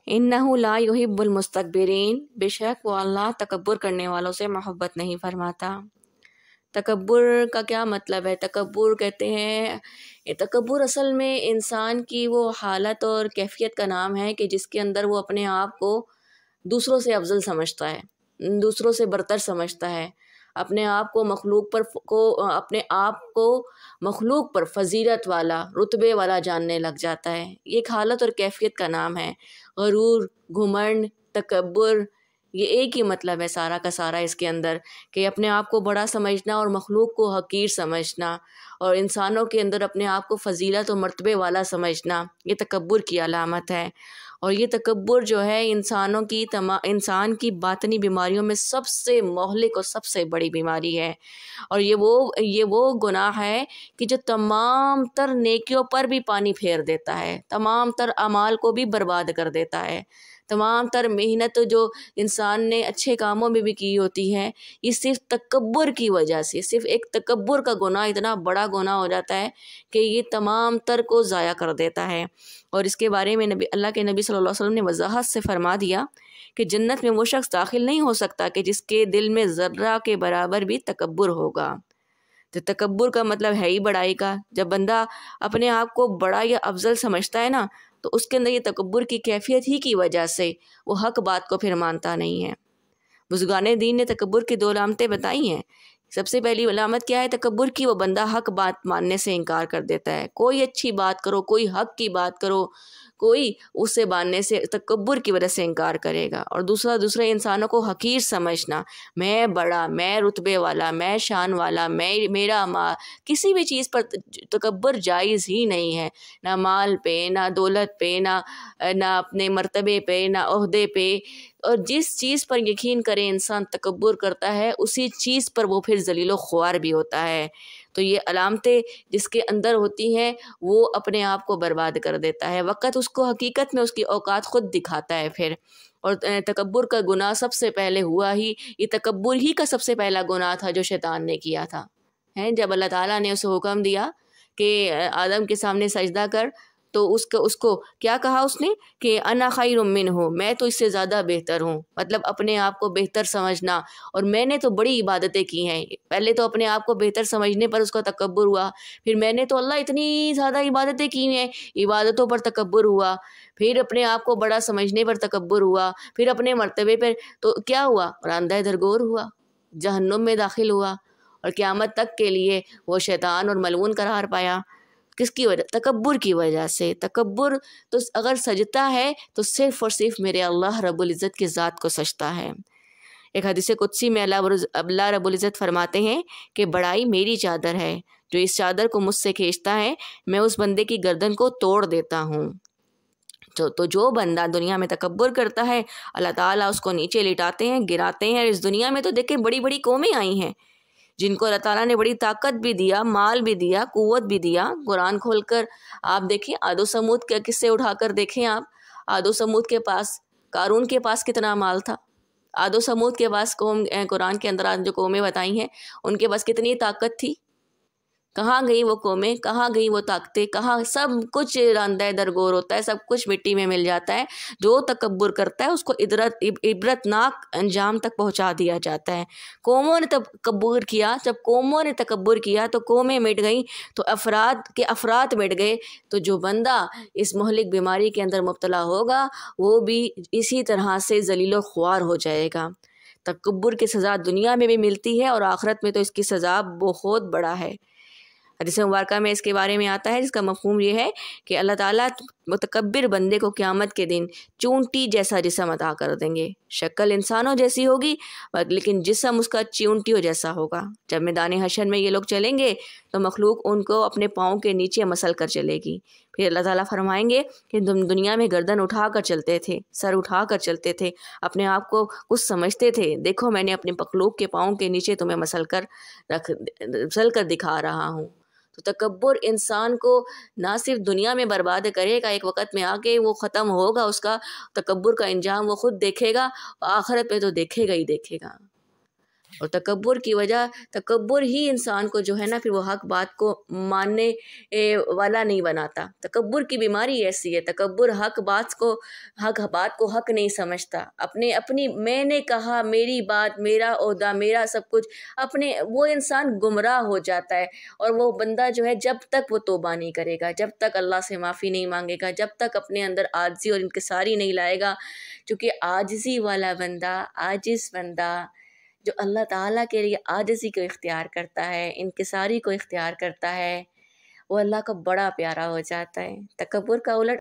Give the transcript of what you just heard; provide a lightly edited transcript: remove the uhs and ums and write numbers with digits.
इन्नहु ला युहिब्बुल मुस्तकबिरीन, बेशक वो अल्लाह तकब्बुर करने वालों से मोहब्बत नहीं फरमाता। तकब्बुर का क्या मतलब है? तकब्बुर कहते हैं, तकब्बुर असल में इंसान की वो हालत और कैफियत का नाम है कि जिसके अंदर वो अपने आप को दूसरों से अफजल समझता है, दूसरों से बरतर समझता है, अपने आप को अपने आप को मखलूक पर फजीलत वाला, रुतबे वाला जानने लग जाता है। ये एक हालत और कैफियत का नाम है। गरूर, घुमंड, तकब्बुर, ये एक ही मतलब है सारा का सारा इसके अंदर, कि अपने आप को बड़ा समझना और मखलूक को हकीर समझना और इंसानों के अंदर अपने आप को फजीलत और मर्तबे वाला समझना, ये तकब्बुर की अलामत है। और ये तकब्बुर जो है इंसान की बातनी बीमारियों में सबसे मोहलिक और सबसे बड़ी बीमारी है। और ये वो गुनाह है कि जो तमाम तर नेकियों पर भी पानी फेर देता है, तमाम तर अमाल को भी बर्बाद कर देता है। तमाम तर मेहनत जो इंसान ने अच्छे कामों में भी की होती है, ये सिर्फ तकब्बुर की वजह से, सिर्फ एक तकब्बुर का गुनाह इतना बड़ा गुनाह हो जाता है कि ये तमाम तर को ज़ाया कर देता है। और इसके बारे में अल्लाह के नबी सल्लल्लाहु अलैहि वसल्लम ने वजाहत से फरमा दिया कि जन्नत में वो शख्स दाखिल नहीं हो सकता कि जिसके दिल में ज़र्रा के बराबर भी तकब्बुर होगा। तो तकब्बुर का मतलब है ही बड़ाई का। जब बंदा अपने आप को बड़ा या अफजल समझता है ना, तो उसके अंदर ये तकब्बुर की कैफियत ही की वजह से वो हक बात को फिर मानता नहीं है। बुज़ुर्गाने दीन ने तकब्बुर की 2 अलामतें बताई हैं। सबसे पहली अलामत क्या है तकब्बुर की? वो बंदा हक बात मानने से इनकार कर देता है। कोई अच्छी बात करो, कोई हक की बात करो, कोई उससे मानने से तकब्बुर की वजह से इनकार करेगा। और दूसरे इंसानों को हकीर समझना, मैं बड़ा, मैं रुतबे वाला, मैं शान वाला, मेरा माल, किसी भी चीज़ पर तकब्बुर जायज़ ही नहीं है। ना माल पे, ना दौलत पे, ना अपने मर्तबे पे, ना ओहदे पे। और जिस चीज़ पर यकीन करे इंसान तकब्बुर करता है, उसी चीज़ पर वो फिर ज़लील व ख्वार भी होता है। तो ये अलामतें जिसके अंदर होती हैं वो अपने आप को बर्बाद कर देता है, वक़्त उसको हकीकत में उसकी औकात ख़ुद दिखाता है फिर। और तकब्बुर का गुनाह सबसे पहले हुआ ही, ये तकब्बुर ही का सबसे पहला गुनाह था जो शैतान ने किया था। जब अल्लाह ताला ने उसे हुक्म दिया कि आदम के सामने सजदा कर, तो उसको क्या कहा उसने कि अना खैरुम मिन्हु, मैं तो इससे ज़्यादा बेहतर हूँ। मतलब अपने आप को बेहतर समझना, और मैंने तो बड़ी इबादतें की हैं। पहले तो अपने आप को बेहतर समझने पर उसका तकब्बुर हुआ, फिर मैंने तो अल्लाह इतनी ज़्यादा इबादतें की हैं, इबादतों पर तकब्बुर हुआ, फिर अपने आप को बड़ा समझने पर तकब्बुर हुआ, फिर अपने मर्तबे पर तो क्या हुआ, रांदा दरगोर हुआ, जहन्नुम में दाखिल हुआ, और क़यामत तक के लिए वो शैतान और मलऊन करार पाया। किसकी वजह? तकब्बुर की वजह से। तकब्बुर तो अगर सजता है तो सिर्फ मेरे अल्लाह रब्बुल इज़्ज़त की ज़ात को सजता है। एक हदीस कुदसी में अल्लाह रब्बुल इज़्ज़त फरमाते हैं कि बड़ाई मेरी चादर है, जो इस चादर को मुझसे खींचता है मैं उस बंदे की गर्दन को तोड़ देता हूँ। तो जो बंदा दुनिया में तकब्बुर करता है, अल्लाह ताला उसको नीचे लिटाते हैं, गिराते हैं। इस दुनिया में तो देखें बड़ी बड़ी कौमें आई हैं जिनको अल्लाह ताला ने बड़ी ताकत भी दिया, माल भी दिया, कुव्वत भी दिया। कुरान खोलकर आप देखें, आदो समूद के किस्से उठाकर देखें आप। आदो समूद के पास, कारून के पास कितना माल था। आदो समूद के पास कुरान के अंदर आज जो कौमें बताई हैं उनके पास कितनी ताकत थी। कहाँ गई वो कौमें, कहाँ गई वो ताकतें, कहाँ? सब कुछ रांदा दरगोर होता है, सब कुछ मिट्टी में मिल जाता है। जो तकब्बुर करता है उसको इबरतनाक अंजाम तक पहुँचा दिया जाता है। कौमों ने तकब्बुर किया, जब कौमों ने तकब्बुर किया तो कौमें मिट गईं, तो अफराद मिट गए। तो जो बंदा इस मोहलिक बीमारी के अंदर मुब्तला होगा वो भी इसी तरह से ज़लील व ख्वार हो जाएगा। तकब्बुर की सज़ा दुनिया में भी मिलती है और आखिरत में तो इसकी सज़ा बहुत बड़ा है। हदीस मुबारक में इसके बारे में आता है, जिसका मफ़हूम ये है कि अल्लाह ताला मुतकब्बिर बंदे को क़यामत के दिन चूंटी जैसा जिस्म अता कर देंगे। शक्ल इंसानों जैसी होगी लेकिन जिस्म उसका चूंटियों जैसा होगा। जब मैदान हशर में ये लोग चलेंगे तो मखलूक उनको अपने पाँव के नीचे मसल कर चलेगी। फिर अल्लाह ताला फरमाएंगे कि तुम दुनिया में गर्दन उठा कर चलते थे, सर उठा कर चलते थे, अपने आप को कुछ समझते थे, देखो मैंने अपने मखलूक के पाँव के नीचे तुम्हें मसल कर दिखा रहा हूँ। तो तकब्बुर इंसान को ना सिर्फ दुनिया में बर्बाद करेगा, एक वक़्त में आके वो ख़त्म होगा, उसका तकब्बुर का अंजाम वो ख़ुद देखेगा, आखिरत में तो देखेगा ही देखेगा। اور تکبر ہی انسان کو جو ہے نا پھر وہ حق بات کو ماننے والا نہیں بناتا۔ تکبر کی بیماری ایسی ہے، تکبر حق بات کو حق نہیں سمجھتا، اپنی میں نے کہا، میری بات، میرا عہدہ، میرا سب کچھ، وہ انسان گمراہ ہو جاتا ہے۔ اور وہ بندہ جو ہے جب تک وہ توبہ نہیں کرے گا، جب تک اللہ سے معافی نہیں مانگے گا، جب تک اپنے اندر عاجزی اور انکساری نہیں لائے گا، چونکہ عاجزی والا بندہ، عاجز بندہ جو اللہ تعالیٰ کے لیے عاجزی کو اختیار کرتا ہے، انکساری کو اختیار کرتا ہے، وہ اللہ کا بڑا پیارا ہو جاتا ہے۔ تکبر کا الٹ